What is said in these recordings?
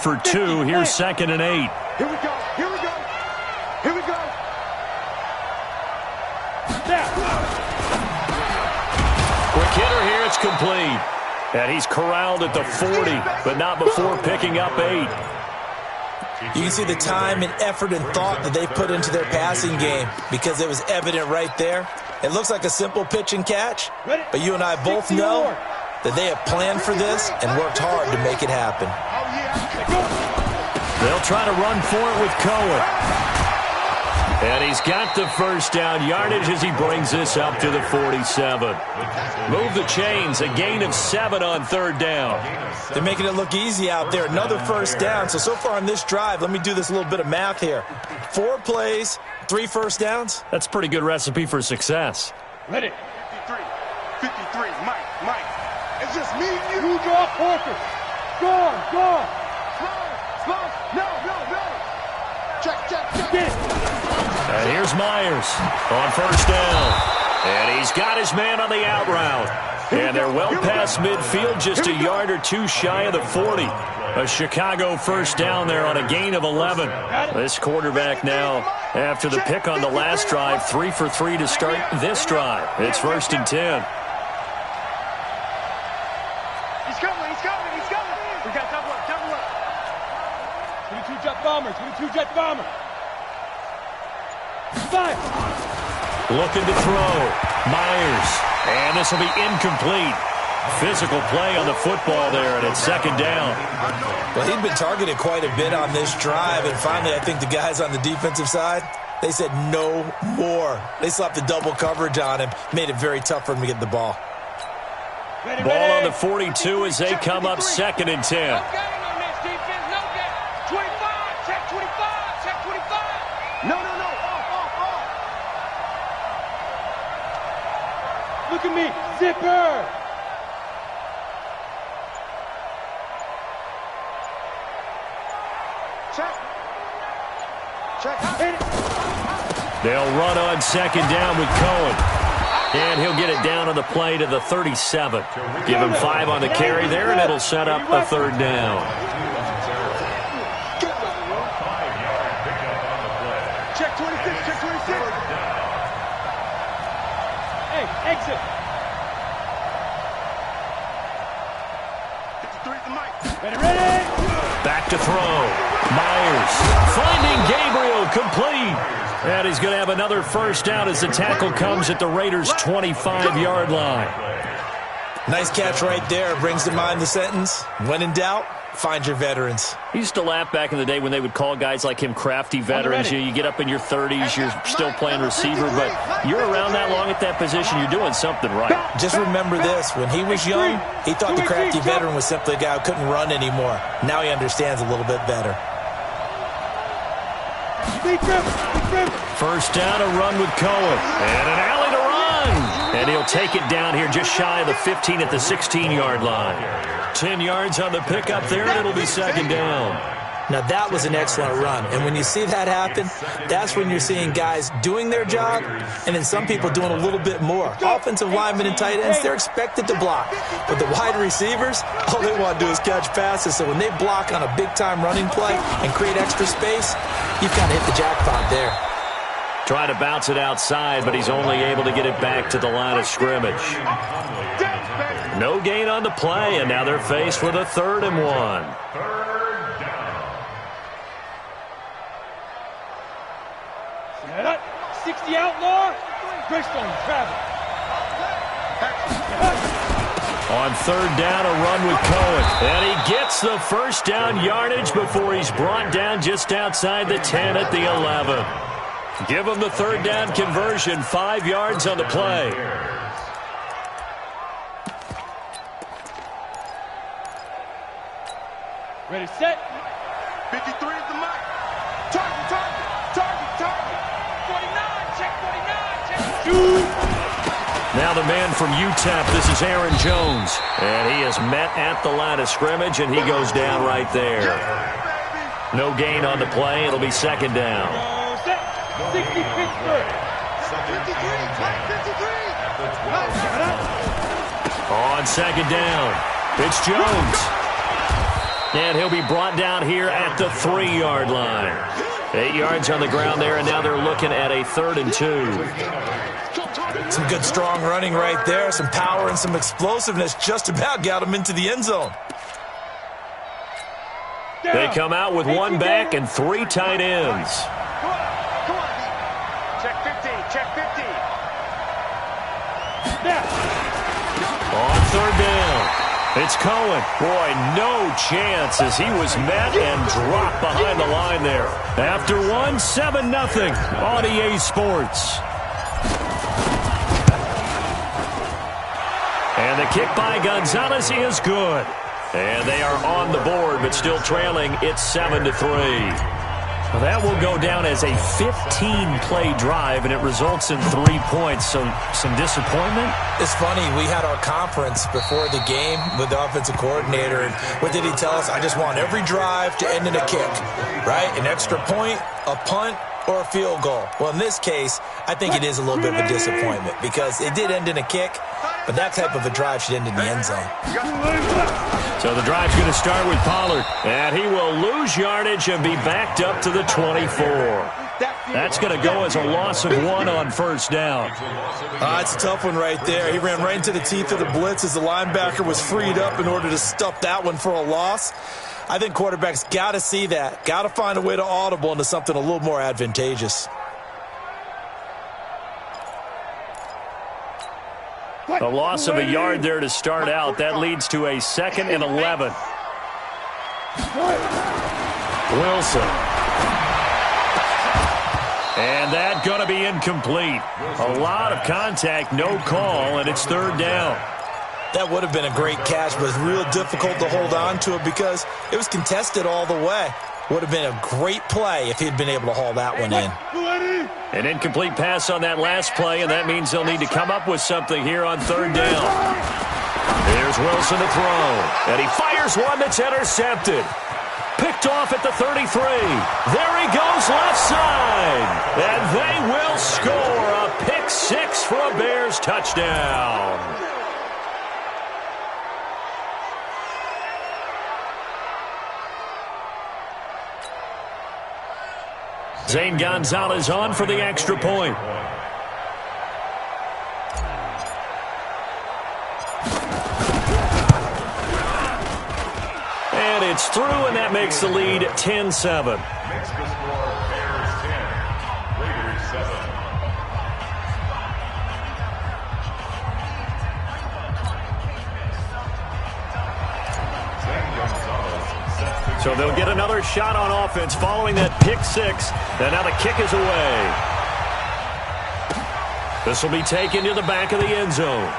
for 2. Here's 2nd and 8. Here we go. Here we go. Here we go. Quick hitter here. It's complete. And he's corralled at the 40, but not before picking up 8. You can see the time and effort and thought that they put into their passing game because it was evident right there. It looks like a simple pitch and catch, but you and I both know that they have planned for this and worked hard to make it happen. They'll try to run for it with Cohen. And he's got the first down yardage as he brings this up to the 47. Move the chains, a gain of 7 on 3rd down. They're making it look easy out there. Another first down. So far on this drive, let me do this little bit of math here. 4 plays, 3 first downs. That's a pretty good recipe for success. Ready. 53, Mike. It's just me and you. Who draw Parker? Go. Slow. No. Check. Get it. And here's Myers on first down. And he's got his man on the out route. And they're well past midfield, just a yard or 2 shy of the 40. A Chicago first down there on a gain of 11. This quarterback now, after the pick on the last drive, 3 for 3 to start this drive. It's 1st and 10. He's coming. We got double up. 22 jet bomber. Fire. Looking to throw. Myers. And this will be incomplete. Physical play on the football there, and it's 2nd down. Well, he'd been targeted quite a bit on this drive, and finally I think the guys on the defensive side, they said no more. They slapped the double coverage on him, made it very tough for him to get the ball. Ball on the 42 as they come up 2nd and 10. No. Look at me. Zipper. Check. They'll run on 2nd down with Cohen. And he'll get it down on the play to the 37. Give him 5 on the carry there, and it'll set up a 3rd down. Check 26. Hey, exit. 53 to Mike. Ready. Back to throw. Myers finding Gabriel, complete. And he's going to have another first down as the tackle comes at the Raiders' 25-yard line. Nice catch right there. Brings to mind the sentence, when in doubt, find your veterans. He used to laugh back in the day when they would call guys like him crafty veterans. You get up in your 30s, you're still playing receiver, but you're around that long at that position, you're doing something right. Just remember this. When he was young, he thought the crafty veteran was simply a guy who couldn't run anymore. Now he understands a little bit better. First down, a run with Cohen. And an alley to run. And he'll take it down here just shy of the 15 at the 16-yard line. 10 yards on the pickup there, and it'll be 2nd down. Now, that was an excellent run. And when you see that happen, that's when you're seeing guys doing their job and then some people doing a little bit more. Offensive linemen and tight ends, they're expected to block. But the wide receivers, all they want to do is catch passes. So when they block on a big-time running play and create extra space, you've kind of hit the jackpot there. Trying to bounce it outside, but he's only able to get it back to the line of scrimmage. No gain on the play, and now they're faced with a 3rd and 1. 60 outlaw. Greystone travel. On 3rd down, a run with Cohen. And he gets the first down yardage before he's brought down just outside the 10 at the 11. Give him the 3rd down conversion, 5 yards on the play. Ready, set. 53 at the mark. Target. 49, check 49, check. Now the man from UTEP, this is Aaron Jones. And he is met at the line of scrimmage, and he goes down right there. No gain on the play. It'll be 2nd down. 60 Pittsburgh. 53. On 2nd down, it's Jones. And he'll be brought down here at the 3-yard line. 8 yards on the ground there, and now they're looking at a 3rd and 2. Some good strong running right there, some power and some explosiveness just about got him into the end zone. They come out with 1 back and 3 tight ends. Come on. Check 15, check 15. On 3rd down, it's Cohen. Boy, no chance as he was met and dropped behind the line there. After 1, 7-0 on EA Sports. And the kick by Gonzalez is good. And they are on the board, but still trailing. It's 7-3. Well, that will go down as a 15-play drive, and it results in 3 points. So some disappointment? It's funny. We had our conference before the game with the offensive coordinator, and what did he tell us? I just want every drive to end in a kick, right? An extra point, a punt, or a field goal. Well, in this case, I think it is a little bit of a disappointment because it did end in a kick, but that type of a drive should end in the end zone. So the drive's going to start with Pollard, and he will lose yardage and be backed up to the 24. That's going to go as a loss of 1 on 1st down. It's a tough one right there. He ran right into the teeth of the blitz as the linebacker was freed up in order to stuff that one for a loss. I think quarterbacks got to see that, got to find a way to audible into something a little more advantageous. A loss of a yard there to start out. That leads to a 2nd and 11. Wilson. And that going to be incomplete. A lot of contact, no call, and it's 3rd down. That would have been a great catch, but it's real difficult to hold on to it because it was contested all the way. Would have been a great play if he'd been able to haul that one in. An incomplete pass on that last play, and that means they'll need to come up with something here on 3rd down. Here's Wilson to throw, and he fires one that's intercepted. Picked off at the 33. There he goes left side, and they will score a pick 6 for a Bears touchdown. Zane Gonzalez on for the extra point. And it's through, and that makes the lead 10-7. So they'll get another shot on offense following that pick 6. And now the kick is away. This will be taken to the back of the end zone.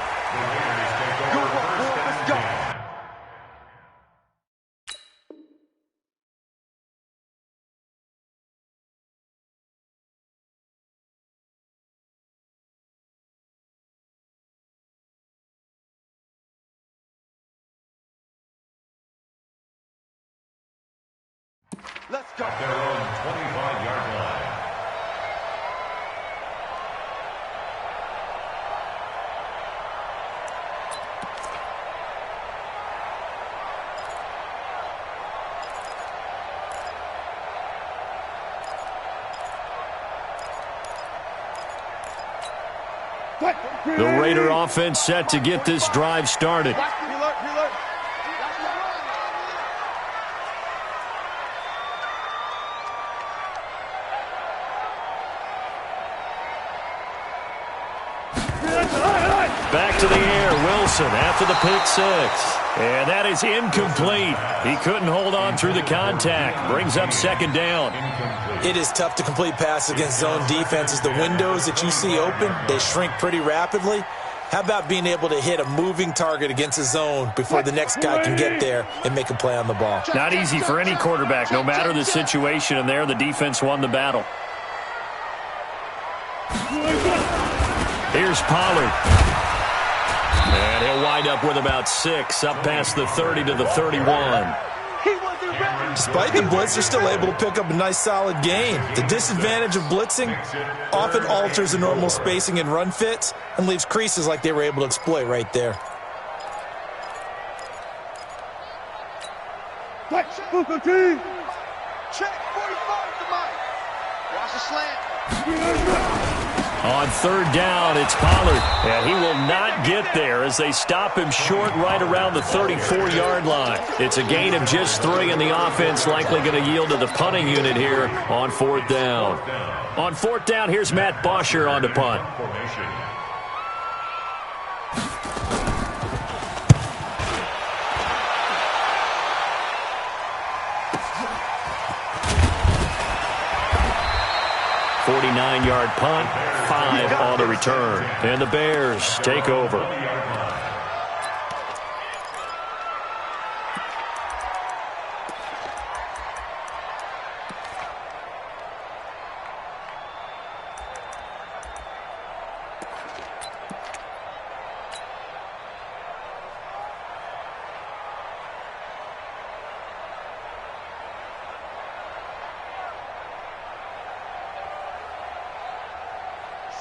Let's go. At their own 25-yard line. The Raider offense set to get this drive started. Back to the air, Wilson after the pick 6. And that is incomplete. He couldn't hold on through the contact. Brings up 2nd down. It is tough to complete passes against zone defenses. The windows that you see open, they shrink pretty rapidly. How about being able to hit a moving target against a zone before the next guy can get there and make a play on the ball? Not easy for any quarterback, no matter the situation, and there the defense won the battle. Here's Pollard. And he'll wind up with about 6, up past the 30 to the 31. Despite the blitz, they're still able to pick up a nice solid gain. The disadvantage of blitzing often alters the normal spacing and run fits and leaves creases like they were able to exploit right there. Check, 45 to Mike. Watch the slant. On third down, it's Pollard, and he will not get there as they stop him short right around the 34-yard line. It's a gain of just 3, and the offense likely going to yield to the punting unit here on fourth down. On fourth down, here's Matt Bosher on the punt. 49-yard punt, 5 on the return. And the Bears take over.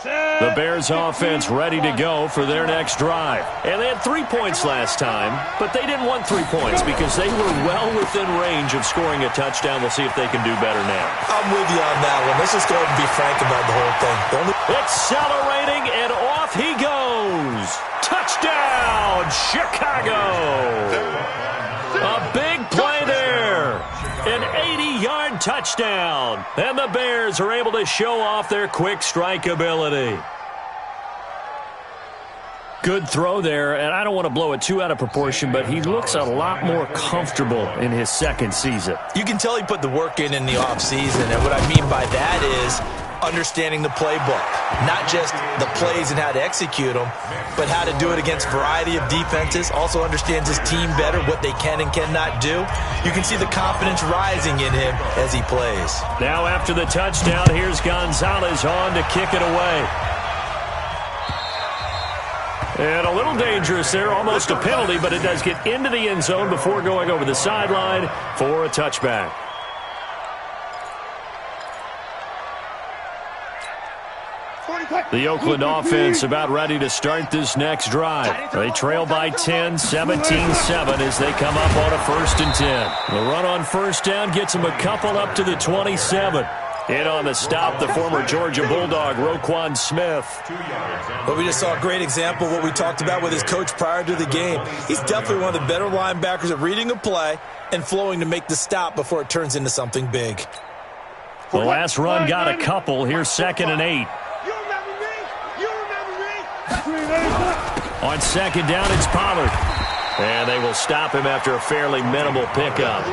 The Bears offense ready to go for their next drive. And they had 3 points last time, but they didn't want 3 points because they were well within range of scoring a touchdown. We'll see if they can do better now. I'm with you on that one. Let's just go ahead and be frank about the whole thing. Accelerating, and off he goes. Touchdown, Chicago. A big play there. An 80-yard touchdown. And the Bears are able to show off their quick strike ability. Good throw there, and I don't want to blow it too out of proportion, but he looks a lot more comfortable in his second season. You can tell he put the work in the offseason, and what I mean by that is understanding the playbook. Not just the plays and how to execute them, but how to do it against a variety of defenses. Also understands his team better, what they can and cannot do. You can see the confidence rising in him as he plays. Now after the touchdown, here's Gonzalez on to kick it away. And a little dangerous there, almost a penalty, but it does get into the end zone before going over the sideline for a touchback. The Oakland offense about ready to start this next drive. They trail by 10, 17-7 as they come up on a 1st and 10. The run on first down gets them a couple up to the 27. In on the stop, the former Georgia Bulldog, Roquan Smith. But we just saw a great example of what we talked about with his coach prior to the game. He's definitely one of the better linebackers at reading a play and flowing to make the stop before it turns into something big. The last run got a couple. Here's 2nd and 8. On 2nd down, it's Pollard. And they will stop him after a fairly minimal pickup.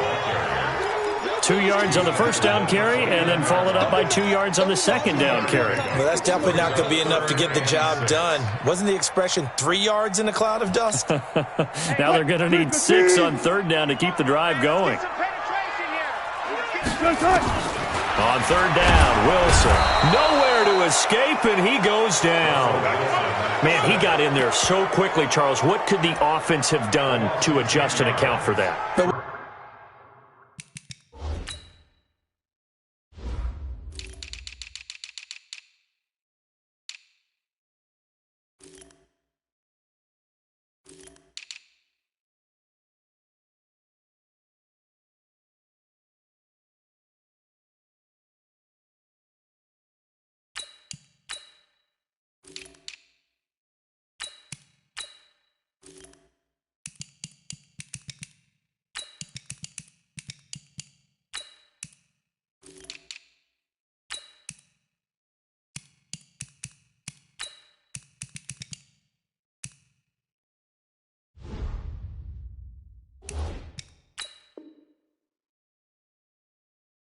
2 yards on the first down carry, and then followed up by 2 yards on the second down carry. Well, that's definitely not going to be enough to get the job done. Wasn't the expression 3 yards in a cloud of dust? Now they're going to need 6 on 3rd down to keep the drive going. On 3rd down, Wilson. Nowhere to escape, and he goes down. Man, he got in there so quickly, Charles. What could the offense have done to adjust and account for that?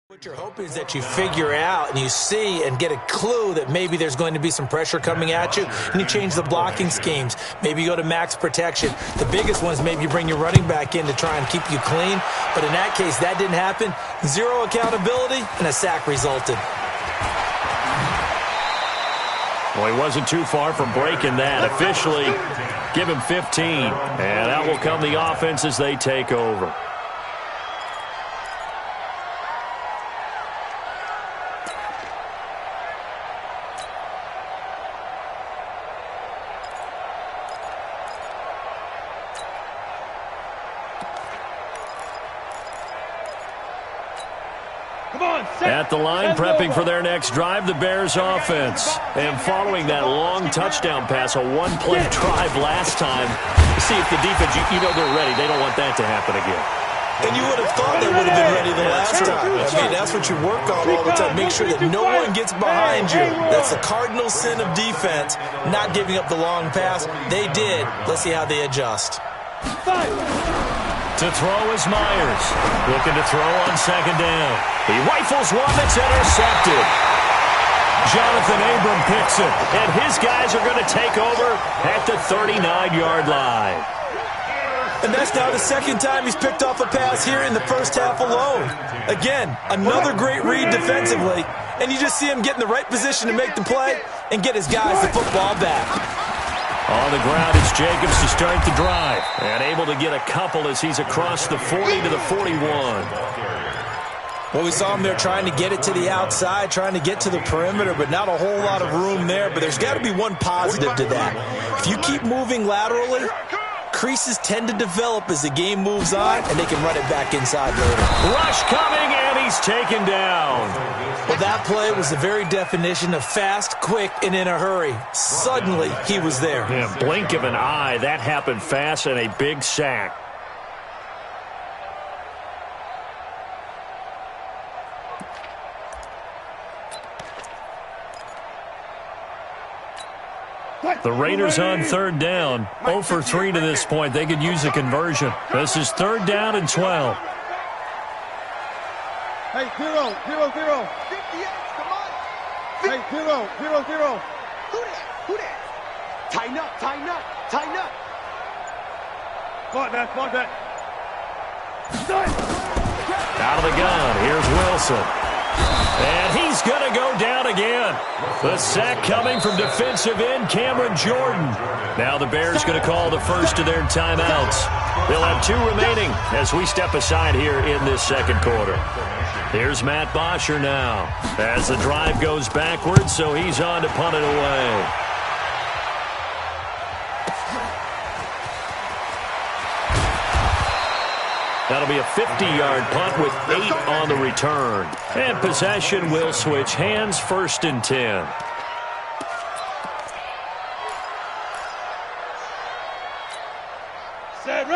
What you're hoping is that you figure out and you see and get a clue that maybe there's going to be some pressure coming at you, and you change the blocking schemes. Maybe you go to max protection. The biggest one is maybe you bring your running back in to try and keep you clean. But in that case, that didn't happen. 0 accountability, and a sack resulted. Well, he wasn't too far from breaking that. Officially, give him 15. And that will come the offense as they take over. At the line, prepping for their next drive, the Bears offense. And following that long touchdown pass, a one-play drive last time, see if the defense, you know they're ready. They don't want that to happen again. And you would have thought they would have been ready the last time. I mean, that's what you work on all the time. Make sure that no one gets behind you. That's the cardinal sin of defense, not giving up the long pass. They did. Let's see how they adjust. To throw is Myers. Looking to throw on second down. He rifles one that's intercepted. Jonathan Abram picks it, and his guys are going to take over at the 39-yard line. And that's now the second time he's picked off a pass here in the first half alone. Again, another great read defensively, and you just see him get in the right position to make the play and get his guys the football back. On the ground, it's Jacobs to start the drive, and able to get a couple as he's across the 40 to the 41. Well, we saw him there trying to get it to the outside, trying to get to the perimeter, but not a whole lot of room there. But there's got to be one positive to that. If you keep moving laterally, creases tend to develop as the game moves on, and they can run it back inside later. Rush coming, and he's taken down. Well, that play was the very definition of fast, quick, and in a hurry. Suddenly, he was there. Yeah, blink of an eye. That happened fast, and a big sack. The Raiders on third down. 0 for 3 to this point. They could use a conversion. This is third down and 12. Hey, 0, 0, 0. 58, come on. Hey, 0, 0, 0. Who that? Tighten up, tighten up, tighten up. Fuck that. Out of the gun. Here's Wilson. And he's going to go down again. The sack coming from defensive end Cameron Jordan. Now the Bears going to call the first of their timeouts. They'll have 2 remaining as we step aside here in this second quarter. Here's Matt Bosher now as the drive goes backwards, so he's on to punt it away. That'll be a 50-yard punt with 8 on the return. And possession will switch hands, 1st and 10.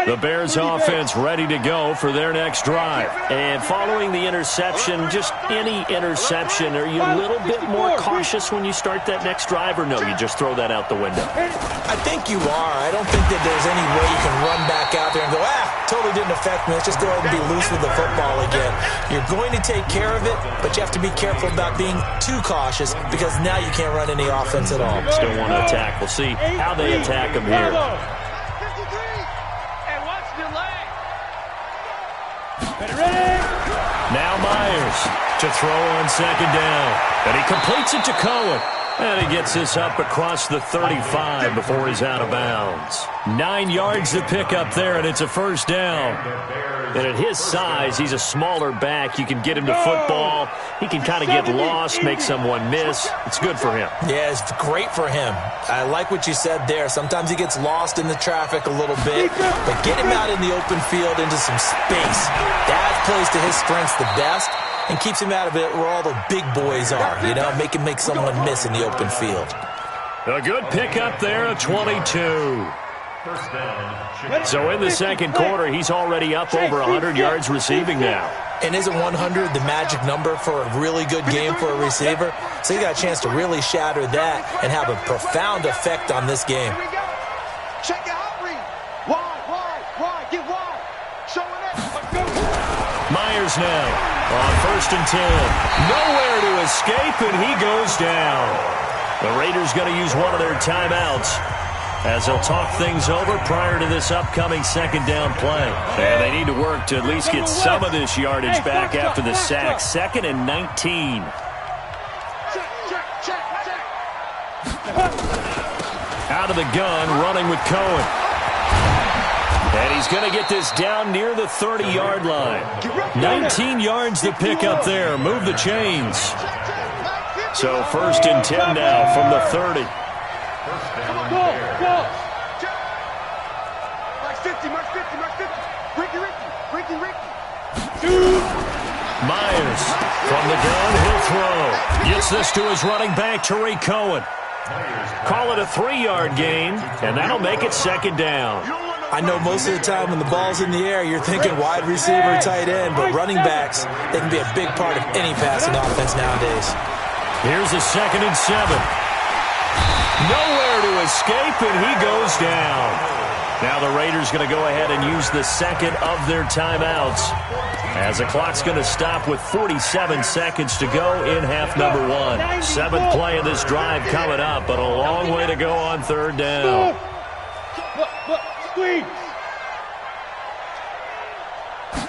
The Bears offense ready to go for their next drive. And following the interception, just any interception, are you a little bit more cautious when you start that next drive, or no, you just throw that out the window? I think you are. I don't think that there's any way you can run back out there and go, totally didn't affect me. Let's just go ahead and be loose with the football again. You're going to take care of it, but you have to be careful about being too cautious because now you can't run any offense at all. Still want to attack. We'll see how they attack them here. Now Myers to throw on second down. And he completes it to Cohen. And he gets this up across the 35 before he's out of bounds. 9 yards to pick up there, and it's a first down. And at his size, he's a smaller back. You can get him to football. He can kind of get lost, make someone miss. It's good for him. Yeah, it's great for him. I like what you said there. Sometimes he gets lost in the traffic a little bit, but get him out in the open field into some space. That plays to his strengths the best and keeps him out of it where all the big boys are, make him make someone miss in the open field. A good pickup there at 22. So in the second quarter, he's already up over 100 yards receiving now. And isn't 100 the magic number for a really good game for a receiver? So he got a chance to really shatter that and have a profound effect on this game. Check out read. Wide, get wide. Showing it. Myers now on 1st and 10. Nowhere to escape, and he goes down. The Raiders going to use one of their timeouts as they'll talk things over prior to this upcoming second down play. And they need to work to at least get some of this yardage back after the sack. 2nd and 19. Out of the gun, running with Cohen. And he's going to get this down near the 30-yard line. 19 yards to pick up there. Move the chains. So 1st and 10 now from the 30. Go. Mark 50. Ricky. Myers from the gun, he'll throw. Gets this to his running back, Tariq Cohen. Call it a 3-yard gain, and that'll make it second down. I know most of the time when the ball's in the air, you're thinking wide receiver, tight end, but running backs, they can be a big part of any passing offense nowadays. Here's a 2nd and 7. Nowhere to escape, and he goes down. Now the Raiders going to go ahead and use the second of their timeouts, as the clock's going to stop with 47 seconds to go in half number 1. 7th play of this drive coming up, but a long way to go on 3rd down. Squeeze.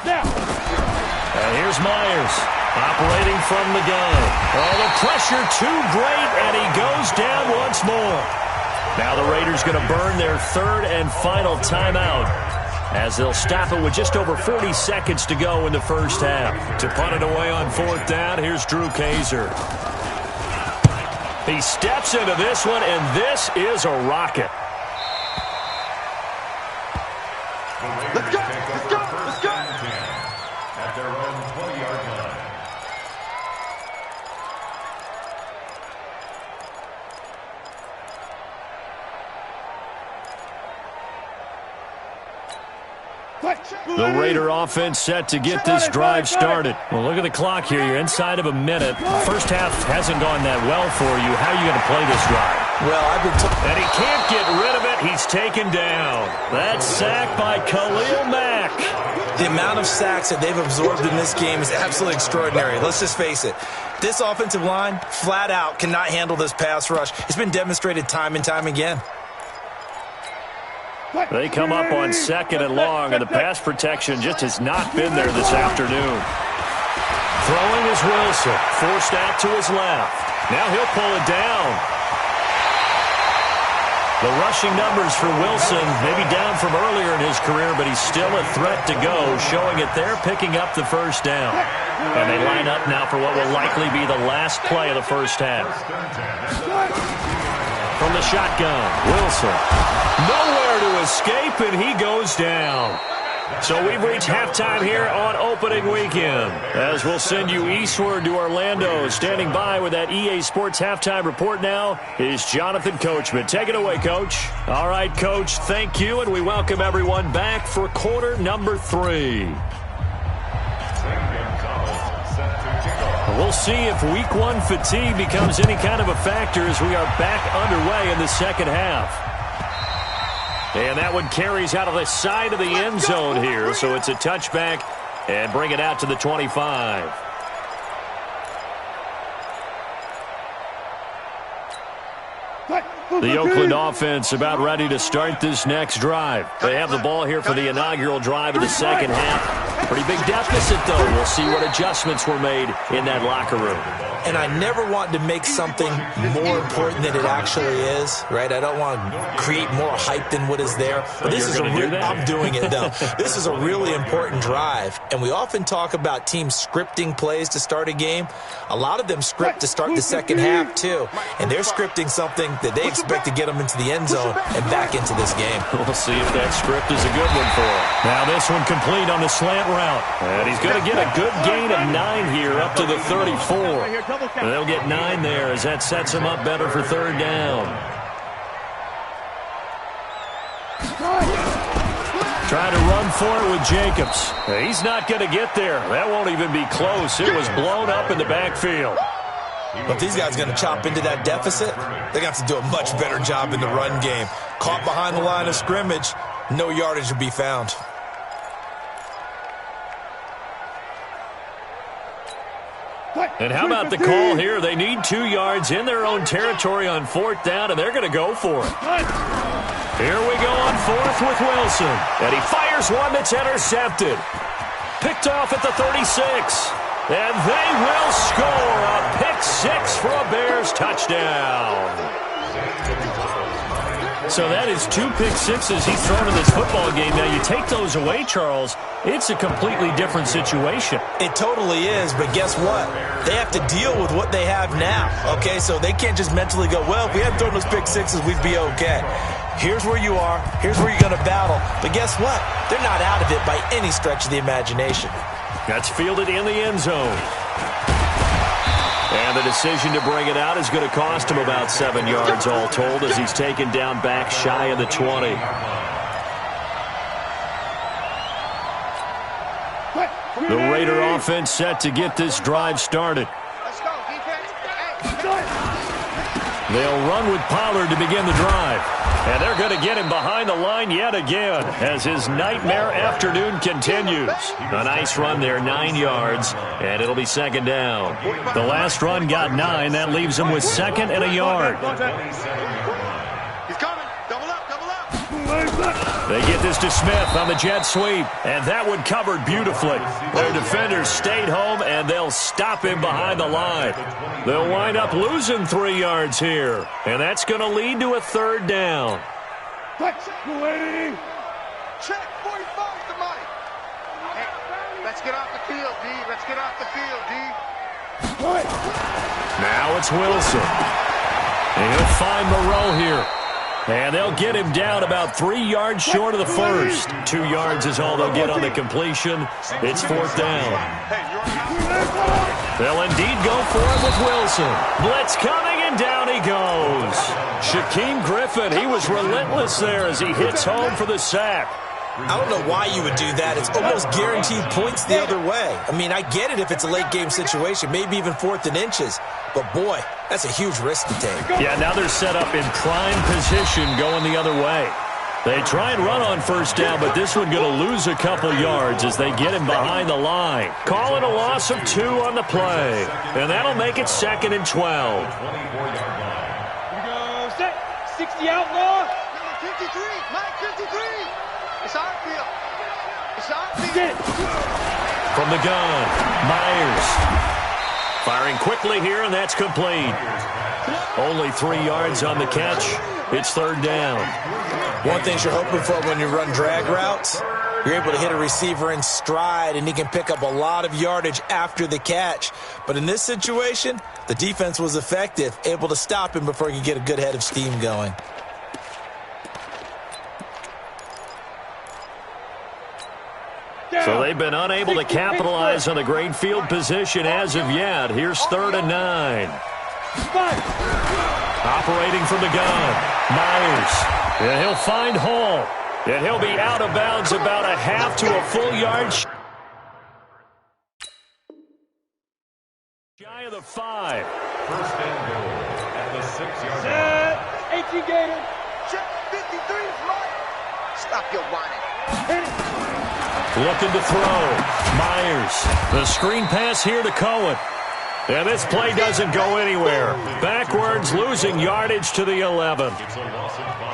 Now. And here's Myers, operating from the gun. Oh, the pressure too great, and he goes down once more. Now the Raiders going to burn their 3rd and final timeout, as they'll stop it with just over 40 seconds to go in the first half. To punt it away on 4th down, here's Drew Kaiser. He steps into this one, and this is a rocket. Let's go, let's go, let's go. At their own 20-yard line. The Raider offense set to get this drive started. Well, look at the clock here. You're inside of a minute. First half hasn't gone that well for you. How are you going to play this drive? Well, I've been told. And he can't get rid of it. He's taken down. That sack by Khalil Mack. The amount of sacks that they've absorbed in this game is absolutely extraordinary. Let's just face it. This offensive line, flat out, cannot handle this pass rush. It's been demonstrated time and time again. They come up on 2nd and long, and the pass protection just has not been there this afternoon. Throwing is Wilson, forced out to his left. Now he'll pull it down. The rushing numbers for Wilson maybe down from earlier in his career, but he's still a threat to go, showing it there, picking up the first down. And they line up now for what will likely be the last play of the first half. From the shotgun, Wilson. Nowhere to escape, and he goes down. So we've reached halftime here on opening weekend, as we'll send you eastward to Orlando. Standing by with that EA Sports halftime report now is Jonathan Coachman. Take it away, Coach. All right, Coach, thank you, and we welcome everyone back for quarter number 3. We'll see if week 1 fatigue becomes any kind of a factor as we are back underway in the second half. And that one carries out of the side of the end zone here, so it's a touchback and bring it out to the 25. The Oakland offense about ready to start this next drive. They have the ball here for the inaugural drive of the second half. Pretty big deficit, though. We'll see what adjustments were made in that locker room. And I never want to make something more important than it actually is, right? I don't want to create more hype than what is there. But this is I'm doing it, though. This is a really important drive. And we often talk about teams scripting plays to start a game. A lot of them script to start the second half, too. And they're scripting something that they expect to get them into the end zone and back into this game. We'll see if that script is a good one for him. Now this one complete on the slant route. And he's going to get a good gain of 9 here up to the 34. And they'll get 9 there as that sets him up better for 3rd down. Trying to run for it with Jacobs. He's not going to get there. That won't even be close. It was blown up in the backfield. But these guys are going to chop into that deficit. They're going to have to do a much better job in the run game. Caught behind the line of scrimmage, no yardage will be found. And how about the call here? They need 2 yards in their own territory on 4th down, and they're going to go for it. Here we go on 4th with Wilson. And he fires one that's intercepted. Picked off at the 36. And they will score a pick 6 for a Bears touchdown. So that is 2 pick sixes he's thrown in this football game. Now, you take those away, Charles, it's a completely different situation. It totally is, but guess what? They have to deal with what they have now, okay? So they can't just mentally go, well, if we hadn't thrown those pick sixes, we'd be okay. Here's where you are. Here's where you're going to battle. But guess what? They're not out of it by any stretch of the imagination. That's fielded in the end zone. And the decision to bring it out is going to cost him about 7 yards all told as he's taken down back shy of the 20. The Raider offense set to get this drive started. They'll run with Pollard to begin the drive. And they're going to get him behind the line yet again as his nightmare afternoon continues. A nice run there, 9 yards, and it'll be second down. The last run got 9. That leaves him with second and a yard. He's coming. Double up, double up. They get this to Smith on the jet sweep, and that one covered beautifully. Their defenders stayed home, and they'll stop him behind the line. They'll wind up losing 3 yards here, and that's going to lead to a third down. Check, 45 to Mike. Hey, let's get off the field, D. Let's get off the field, D. Now it's Wilson. And he'll find Moreau here. And they'll get him down about 3 yards short of the first. 2 yards is all they'll get on the completion. It's fourth down. They'll indeed go for it with Wilson. Blitz coming, and down he goes. Shaquem Griffin, he was relentless there as he hits home for the sack. I don't know why you would do that. It's almost guaranteed points the other way. I mean, I get it if it's a late game situation, maybe even 4th and inches. But, boy, that's a huge risk to take. Yeah, now they're set up in prime position going the other way. They try and run on first down, but this one going to lose a couple yards as they get him behind the line. Calling a loss of 2 on the play. And that'll make it second and 12. Here we go, set. 60 outlaw. Number 53, Mike 53. It's our field. It's our field. From the gun, Myers. Firing quickly here, and that's complete. Only 3 yards on the catch. It's third down. One thing you're hoping for when you run drag routes, you're able to hit a receiver in stride, and he can pick up a lot of yardage after the catch. But in this situation, the defense was effective, able to stop him before he could get a good head of steam going. So they've been unable to capitalize on the great field position as of yet. Here's 3rd and 9. Operating from the gun, Myers. And he'll find Hall. And he'll be out of bounds about a half to a full yard. Shy of the 5. First and goal at the 6-yard line. 18 Gator. Check 53 is Mike. Stop your whining. Hit it. Looking to throw. Myers. The screen pass here to Cohen. And this play doesn't go anywhere. Backwards, losing yardage to the 11.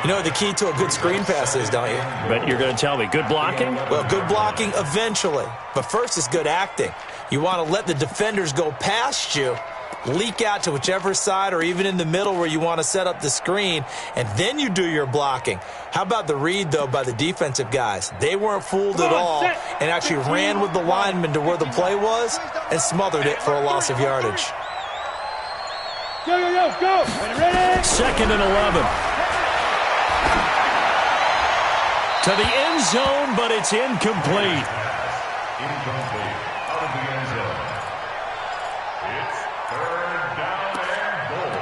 You know what the key to a good screen pass is, don't you? But you're going to tell me, good blocking? Well, good blocking eventually. But first is good acting. You want to let the defenders go past you, leak out to whichever side or even in the middle where you want to set up the screen, and then you do your blocking. How about the read, though, by the defensive guys? They weren't fooled at all and actually ran with the lineman to where the play was and smothered it for a loss of yardage. Go, go, go, go. Ready? Second and 11. To the end zone, but it's incomplete. Incomplete. Out of the end zone. It's third down and goal.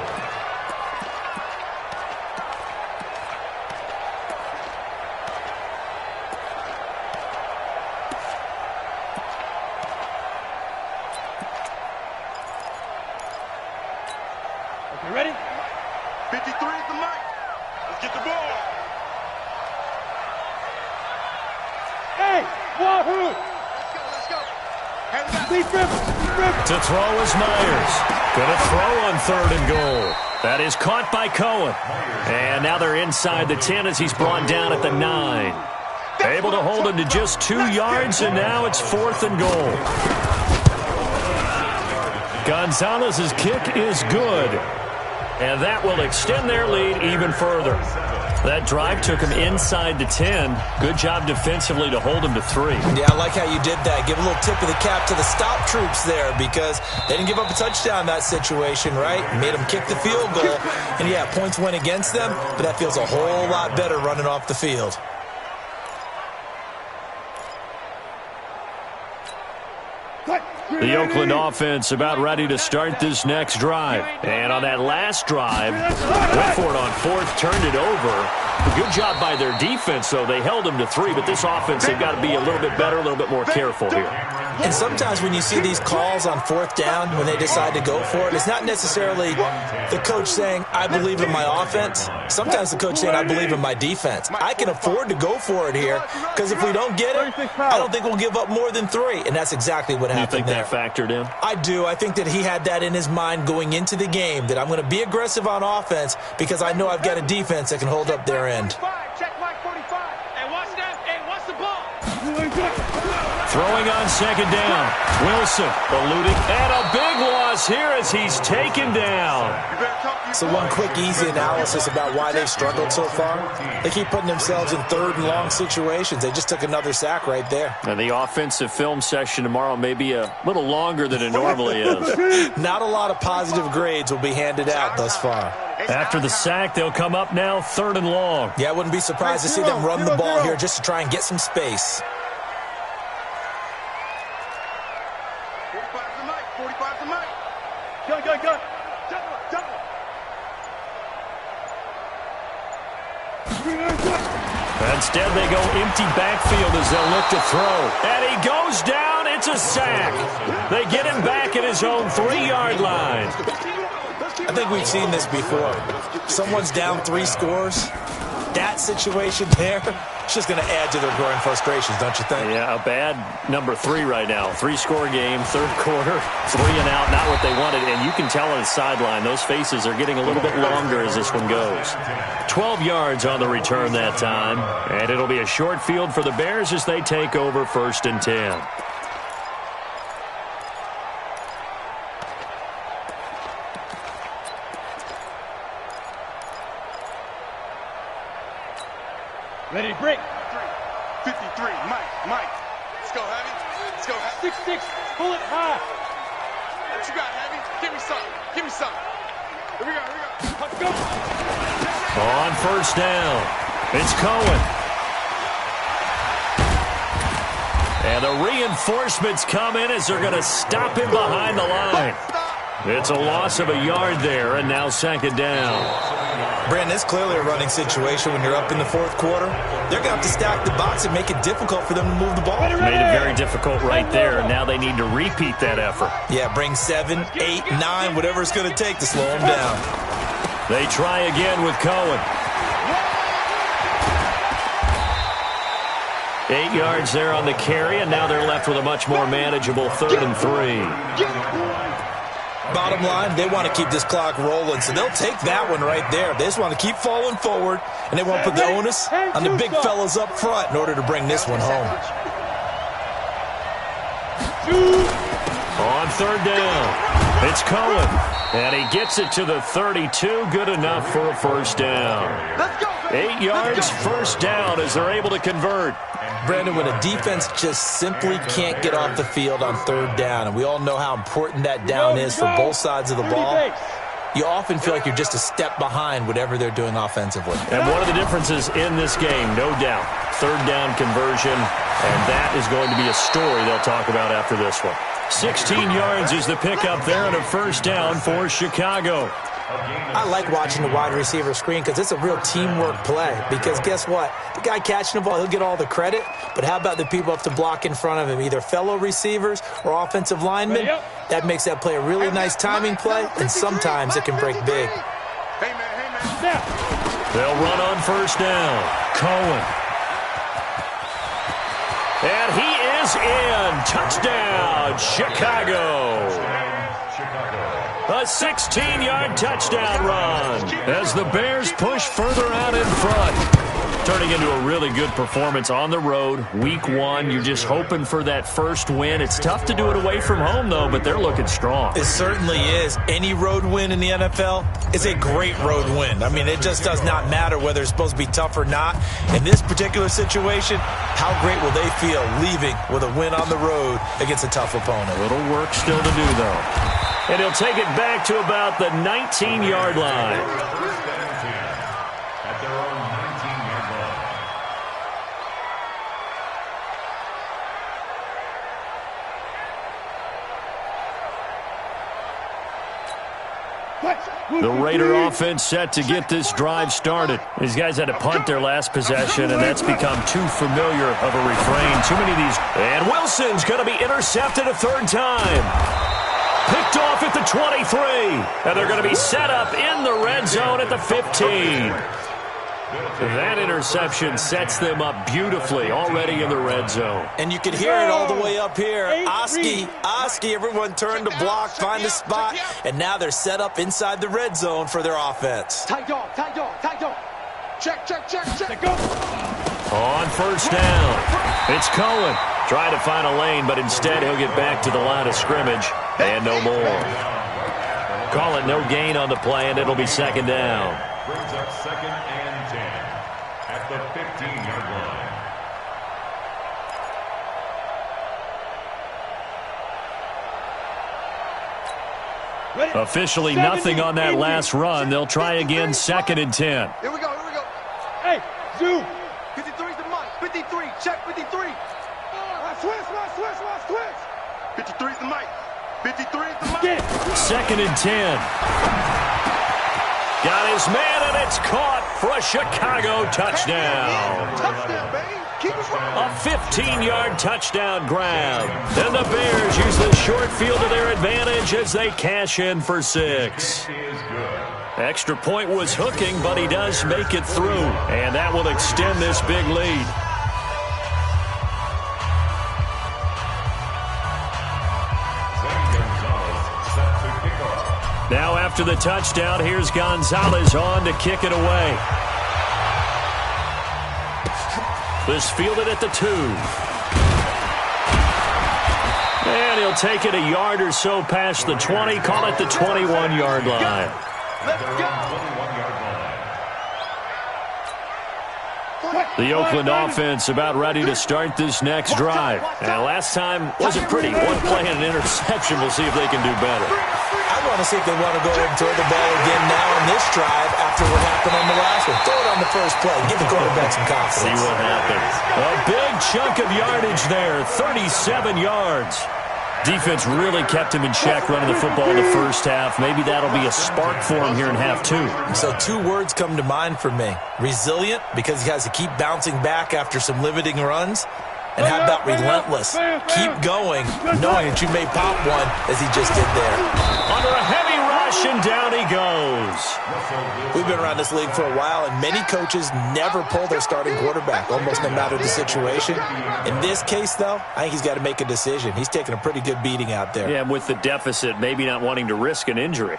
Okay, ready? 53 is the mic. Let's get the ball. Hey, wahoo! Let's go. Hey, we got To throw is Myers. Going to throw on 3rd and goal. That is caught by Cohen. And now they're inside the 10 as he's brought down at the 9. Able to hold him to just 2 yards, and now it's 4th and goal. Gonzalez's kick is good. And that will extend their lead even further. That drive took him inside the 10. Good job defensively to hold him to 3. Yeah, I like how you did that. Give a little tip of the cap to the stop troops there because they didn't give up a touchdown in that situation, right? Made them kick the field goal. And, yeah, points went against them, but that feels a whole lot better running off the field. The Oakland offense about ready to start this next drive. And on that last drive, went for it on fourth, turned it over. A good job by their defense, though. They held them to 3, but this offense, they've got to be a little bit better, a little bit more careful here. And sometimes when you see these calls on fourth down, when they decide to go for it, it's not necessarily the coach saying, I believe in my offense. Sometimes the coach saying, I believe in my defense. I can afford to go for it here because if we don't get it, I don't think we'll give up more than 3. And that's exactly what happened there. You think that factored in? I do. I think that he had that in his mind going into the game, that I'm going to be aggressive on offense because I know I've got a defense that can hold up their end. Check Mike 45. Hey, watch that. Hey, watch the ball. Throwing on second down. Wilson eluding. And a big loss here as he's taken down. So one quick, easy analysis about why they've struggled so far. They keep putting themselves in third and long situations. They just took another sack right there. And the offensive film session tomorrow may be a little longer than it normally is. Not a lot of positive grades will be handed out thus far. After the sack, they'll come up now third and long. Yeah, I wouldn't be surprised to see them run the ball here just to try and get some space. 45's the mic. 45's the mic. Go. Double. Instead, they go empty backfield as they'll look to throw. And he goes down. It's a sack. They get him back at his own 3-yard line. I think we've seen this before. Someone's down 3 scores. That situation there, it's just going to add to their growing frustrations, don't you think? Yeah, a bad number 3 right now. 3-score game, third quarter, 3 and out, not what they wanted. And you can tell on the sideline, those faces are getting a little bit longer as this one goes. 12 yards on the return that time. And it'll be a short field for the Bears as they take over first and 10. Ready to break. 53, Mike. Let's go, Heavy. 6-6, pull it high. What you got, Heavy? Give me some. Here we go. Let's go. On first down, it's Cohen. And the reinforcements come in as they're going to stop him behind the line. It's a loss of a yard there, and now second down. Brandon, it's clearly a running situation when you're up in the fourth quarter. They're going to have to stack the box and make it difficult for them to move the ball. Made it very difficult right there, and now they need to repeat that effort. Yeah, bring 7, 8, 9, whatever it's going to take to slow them down. They try again with Cohen. 8 yards there on the carry, and now they're left with a much more manageable 3rd and 3. Bottom line, they want to keep this clock rolling, so they'll take that one right there. They just want to keep falling forward, and they want to put the onus on the big fellas up front in order to bring this one home. On third down, it's Cohen, and he gets it to the 32, good enough for a first down. 8 yards, first down as they're able to convert. Brandon, when a defense just simply can't get off the field on third down, and we all know how important that down is for both sides of the ball, you often feel like you're just a step behind whatever they're doing offensively. And one of the differences in this game, no doubt, third down conversion, and that is going to be a story they'll talk about after this one. 16 yards is the pickup there and a first down for Chicago. I like watching the wide receiver screen because it's a real teamwork play. Because guess what? The guy catching the ball, he'll get all the credit. But how about the people up to block in front of him, either fellow receivers or offensive linemen? That makes that play a really nice timing play, and sometimes it can break big. Hey, man. They'll run on first down. Cohen. And he is in. Touchdown, Chicago. A 16-yard touchdown run as the Bears push further out in front. Turning into a really good performance on the road. Week 1, you're just hoping for that first win. It's tough to do it away from home, though, but they're looking strong. It certainly is. Any road win in the NFL is a great road win. I mean, it just does not matter whether it's supposed to be tough or not. In this particular situation, how great will they feel leaving with a win on the road against a tough opponent? A little work still to do, though. And he'll take it back to about the 19-yard line. At their own 19-yard line. The Raider offense set to get this drive started. These guys had to punt their last possession, and that's become too familiar of a refrain. Too many of these. And Wilson's going to be intercepted a third time. Picked off at the 23. And they're going to be set up in the red zone at the 15. That interception sets them up beautifully already in the red zone. And you can hear it all the way up here. Oski, everyone turned to block, find a spot, and now they're set up inside the red zone for their offense. Tight dog. Check. Go. On first down, it's Cohen. Trying to find a lane, but instead he'll get back to the line of scrimmage. And no more. Call it no gain on the play, and it'll be second down. Brings up 2nd and 10 at the 15-yard line. Officially nothing on that last run. They'll try again, 2nd and 10. Here we go. Hey, zoom. 53's the mic. 53. Check 53. Switch. 53's the mic. 53's the mic. 2nd and 10. Got his man, and it's caught for a Chicago touchdown. Touchdown, baby. Keep it rolling. A 15-yard touchdown grab. And the Bears use the short field to their advantage as they cash in for 6. Extra point was hooking, but he does make it through. And that will extend this big lead. Now after the touchdown, here's Gonzalez on to kick it away. This fielded at the 2. And he'll take it a yard or so past the 20, call it the 21-yard line. Let's go. The Oakland offense about ready to start this next drive. And last time wasn't pretty. One play and an interception. We'll see if they can do better. I want to see if they want to go ahead and throw the ball again now on this drive after what happened on the last one. Throw it on the first play. Give the quarterback some confidence. See what happens. A big chunk of yardage there, 37 yards. Defense really kept him in check running the football in the first half. Maybe that'll be a spark for him here in half 2. So 2 words come to mind for me. Resilient, because he has to keep bouncing back after some limiting runs. And how about relentless? Keep going, knowing that you may pop one as he just did there. Under a heavy rush, and down he goes. We've been around this league for a while, and many coaches never pull their starting quarterback, almost no matter the situation. In this case, though, I think he's got to make a decision. He's taking a pretty good beating out there. Yeah, and with the deficit, maybe not wanting to risk an injury.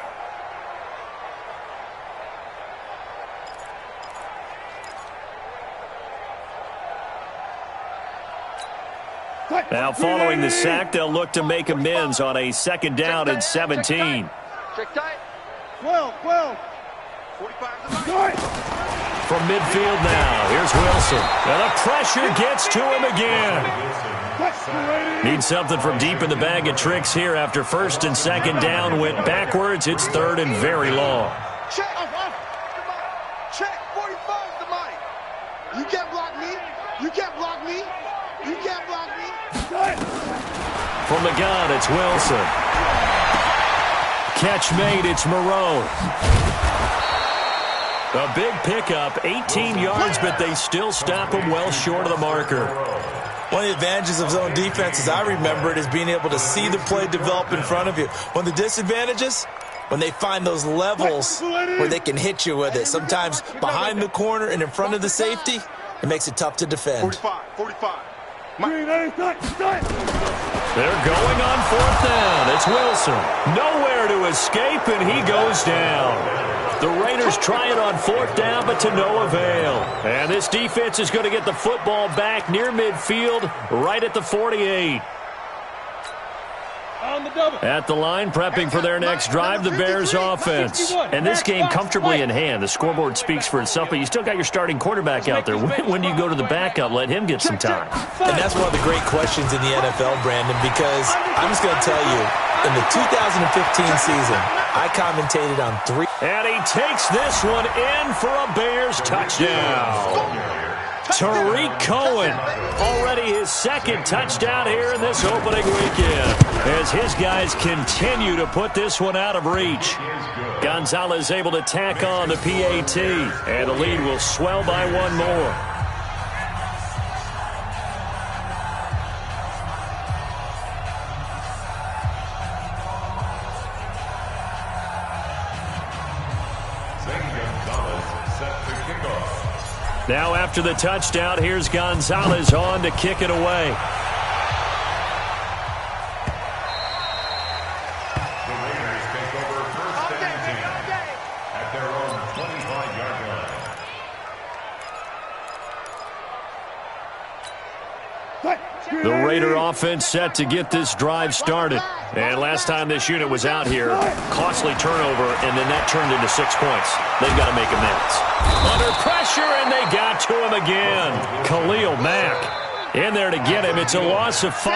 Now following the sack, they'll look to make amends on a 2nd down and 17. Check tight. 12. 45 From midfield now, here's Wilson. And the pressure gets to him again. Need something from deep in the bag of tricks here after 1st and 2nd down went backwards. It's 3rd and very long. Check. 45's the mic. You can't block me. From the gun, it's Wilson. Catch made, it's Moreau. A big pickup, 18 yards, but they still stop him well short of the marker. One of the advantages of zone defense, as I remember it, is being able to see the play develop in front of you. One of the disadvantages, when they find those levels where they can hit you with it. Sometimes behind the corner and in front of the safety, it makes it tough to defend. 45. They're going on 4th down. It's Wilson. Nowhere to escape, and he goes down. The Raiders try it on 4th down, but to no avail. And this defense is going to get the football back near midfield, right at the 48. At the line, prepping for their next drive, the Bears offense. And this game comfortably in hand. The scoreboard speaks for itself, but you still got your starting quarterback out there. When do you go to the backup? Let him get some time. And that's one of the great questions in the NFL, Brandon, because I'm just going to tell you, in the 2015 season, I commentated on 3. And he takes this one in for a Bears touchdown. Tariq Cohen, already his second touchdown here in this opening weekend, as his guys continue to put this one out of reach. Gonzalez able to tack on the PAT, and the lead will swell by one more. Now after the touchdown, here's Gonzalez on to kick it away. The Raiders take over first and 10 at their own 25-yard line. The Raider offense set to get this drive started. And last time this unit was out here, costly turnover, and then that turned into 6 points. They've got to make amends. Under pressure, and they got to him again. Khalil Mack in there to get him. It's a loss of 5.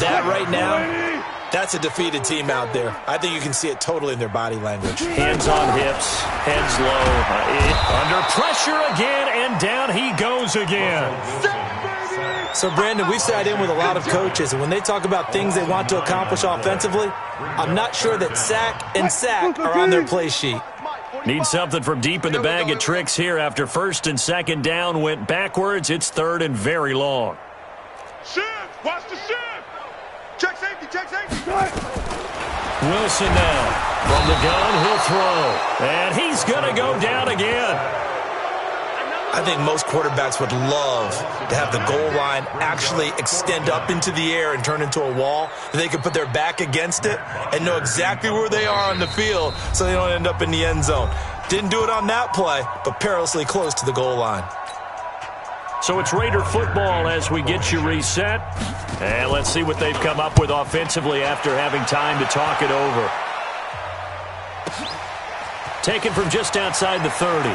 That right now, that's a defeated team out there. I think you can see it totally in their body language. Hands on hips, heads low. Under pressure again, and down he goes again. So, Brandon, we sat in with a lot of coaches, and when they talk about things they want to accomplish offensively, I'm not sure that sack and sack are on their play sheet. Need something from deep in the bag of tricks here after first and second down went backwards. It's third and very long. Shift! Watch the shift! Check safety, check safety! Wilson now. From the gun, he'll throw. And he's going to go down again. I think most quarterbacks would love to have the goal line actually extend up into the air and turn into a wall. They can put their back against it and know exactly where they are on the field so they don't end up in the end zone. Didn't do it on that play, but perilously close to the goal line. So it's Raider football as we get you reset. And let's see what they've come up with offensively after having time to talk it over. Taken from just outside the 30.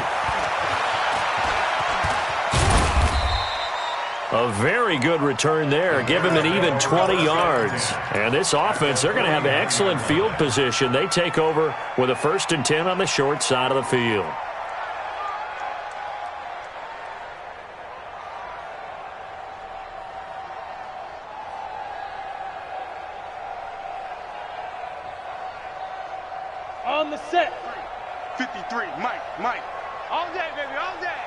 A very good return there. Give him an even 20 yards. And this offense, they're going to have excellent field position. They take over with a 1st and 10 on the short side of the field. On the set. 53, Mike. All day, baby, all day.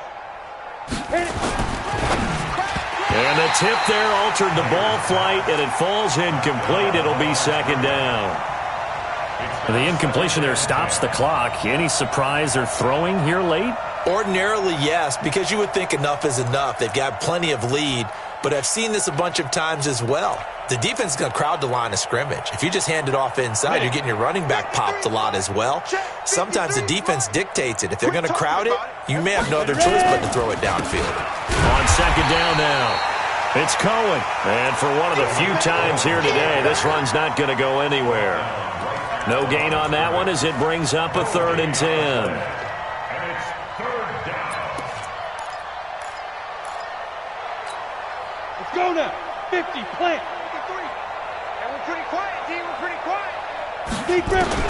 Hit it. And the tip there altered the ball flight, and it falls incomplete. It'll be second down. And the incompletion there stops the clock. Any surprise they're throwing here late? Ordinarily, yes, because you would think enough is enough. They've got plenty of lead, but I've seen this a bunch of times as well. The defense is going to crowd the line of scrimmage. If you just hand it off inside, you're getting your running back popped a lot as well. Sometimes the defense dictates it. If they're going to crowd it, you may have no other choice but to throw it downfield. On second down now, it's Cohen. And for one of the few times here today, this run's not going to go anywhere. No gain on that one as it brings up a 3rd and 10. And it's 3rd down. Let's go now. 50, plant. 53. And we're pretty quiet, D. We're pretty quiet. Deep river.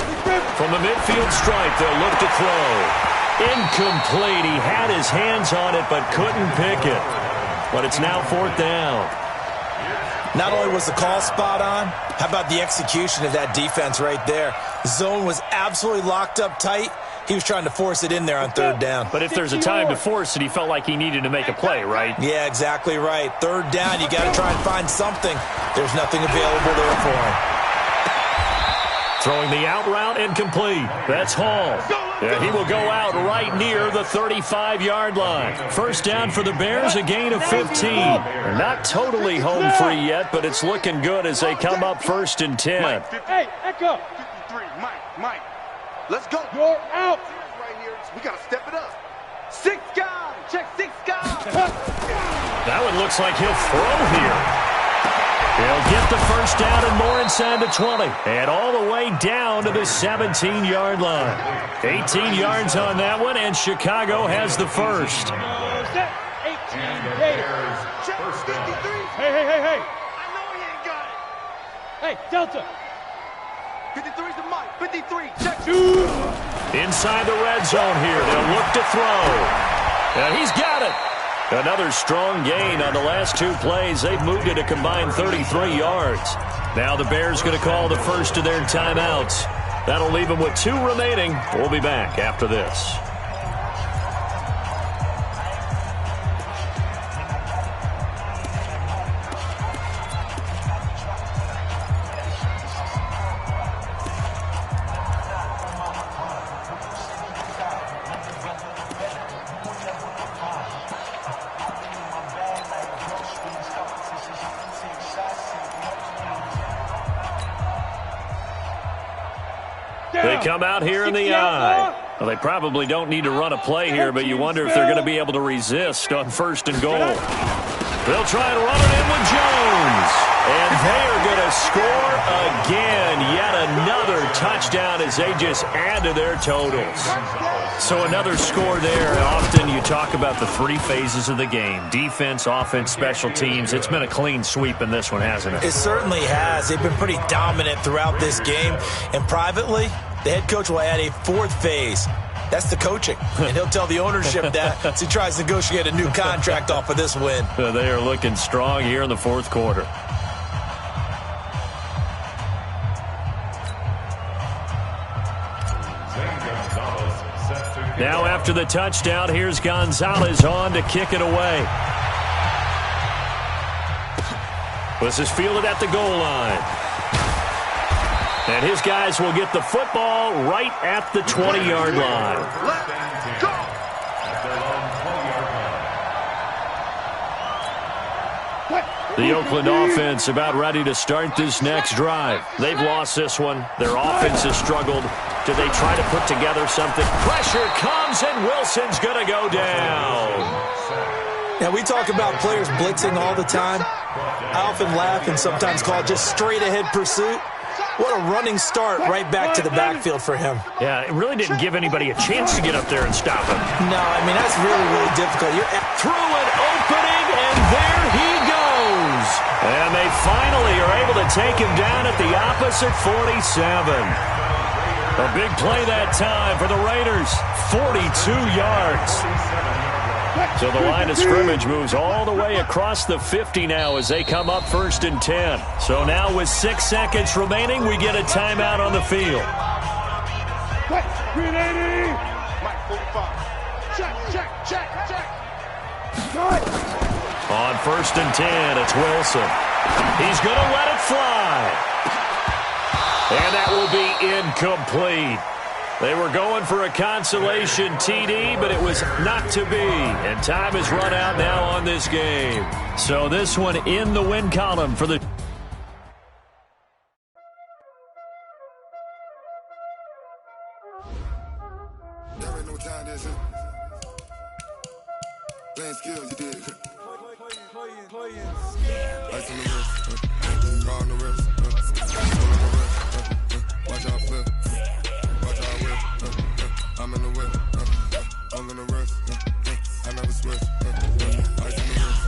From the midfield stripe, they'll look to throw. Incomplete. He had his hands on it but couldn't pick it. But it's now 4th down. Not only was the call spot on, how about the execution of that defense right there? Zone was absolutely locked up tight. He was trying to force it in there on 3rd down. But if there's a time to force it, he felt like he needed to make a play, right? Yeah, exactly right. 3rd down, you got to try and find something. There's nothing available there for him. Throwing the out route incomplete. That's Hall. Yeah, he will go out right near the 35-yard line. 1st down for the Bears, a gain of 15. They're not totally home free yet, but it's looking good as they come up 1st and 10. Hey, Echo. 53, Mike. Let's go. You're out. Right here. We got to step it up. 6 guys. Check 6 guys. That one looks like he'll throw here. He'll get the 1st down and more inside the 20. And all the way down to the 17-yard line. 18 yards on that one, and Chicago has the 1st. 18 Gators. Check 53. Hey. I know he ain't got it. Hey, Delta. 53's the Mike. 53. Check 2. Inside the red zone here. They'll look to throw. And he's got it. Another strong gain on the last 2 plays. They've moved it a combined 33 yards. Now the Bears going to call the first of their timeouts. That'll leave them with 2 remaining. We'll be back after this. They come out here in the I. Well, they probably don't need to run a play here, but you wonder if they're going to be able to resist on 1st and goal. They'll try to run it in with Jones. And they are going to score again. Yet another touchdown as they just add to their totals. So another score there. Often you talk about the 3 phases of the game. Defense, offense, special teams. It's been a clean sweep in this one, hasn't it? It certainly has. They've been pretty dominant throughout this game. And privately, the head coach will add a 4th phase. That's the coaching. And he'll tell the ownership that as he tries to negotiate a new contract off of this win. They are looking strong here in the 4th quarter. Now after the touchdown, here's Gonzalez on to kick it away. This is fielded at the goal line. And his guys will get the football right at the 20-yard line. Let's go! The Oakland offense about ready to start this next drive. They've lost this one. Their offense has struggled. Do they try to put together something? Pressure comes, and Wilson's going to go down. Now, we talk about players blitzing all the time. I often laugh and sometimes call it just straight-ahead pursuit. What a running start right back to the backfield for him. Yeah, it really didn't give anybody a chance to get up there and stop him. No, I mean, that's really, really difficult. You're through an opening, and there he goes. And they finally are able to take him down at the opposite 47. A big play that time for the Raiders. 42 yards. So the line of scrimmage moves all the way across the 50 now as they come up 1st and 10. So now with 6 seconds remaining, we get a timeout on the field. 380. Mike 45. Check. On 1st and 10, it's Wilson. He's going to let it fly. And that will be incomplete. They were going for a consolation TD, but it was not to be. And time has run out now on this game. So this one in the win column for the... There ain't no time, there's it. Playing skills, you did. Ice on the wrist, car on the wrist, watch out flip, watch out whip, I'm in the whip, I'm in the wrist, I never switch, ice on the wrist,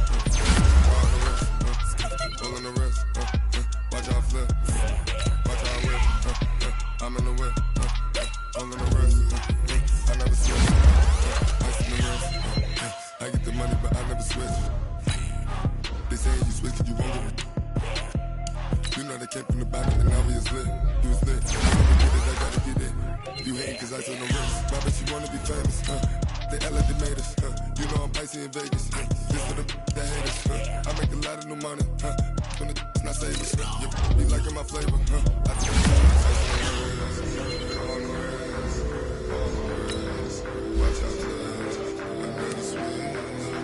car on the wrist, pull on the wrist, watch out flip, watch out whip, I'm in the whip, I'm in the wrist, I never switch, ice on the wrist, I get the money but I never switch. They say you switch it, you won't get it. You know they came from the back and now we is lit. You was lit. I never get it, I gotta get it. You hate cause I took no risk. Why bet you wanna be famous? They made us. You know I'm icy in Vegas. This for the that hate us. I make a lot of new money. When the not savings. You be liking my flavor. I take watch out, I never switch.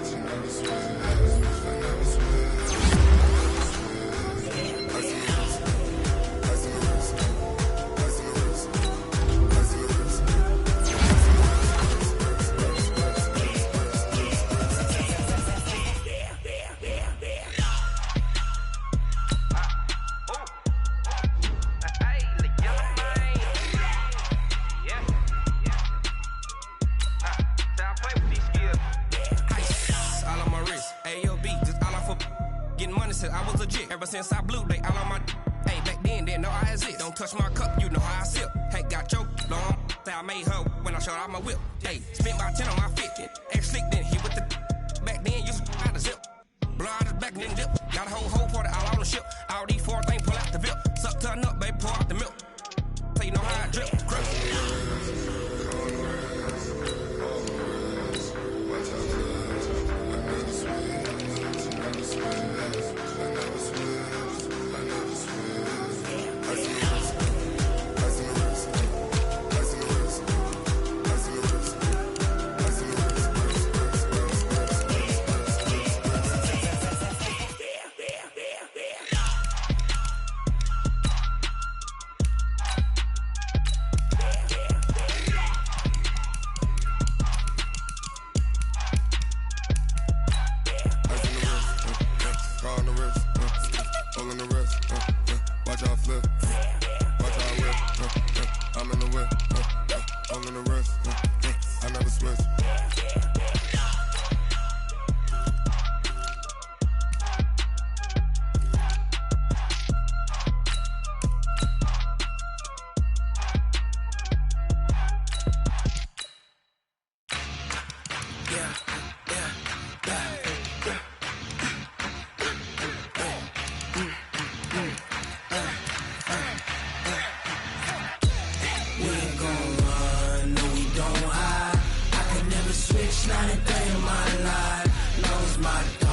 I never switch. I never switch. Ever since I blew, they all on my. Hey, back then, didn't know I exist. Don't touch my cup, you know how I sip. Hey, got your long. Say I made her when I showed out my whip. Hey, spent about 10 on my fit. Ex-slick, then he chicken in the dip. Got a whole party all on the ship. All these four things pull out the VIP. Suck turn up, baby, pour out the milk. So you know how I drip. Not a day in my life, knows my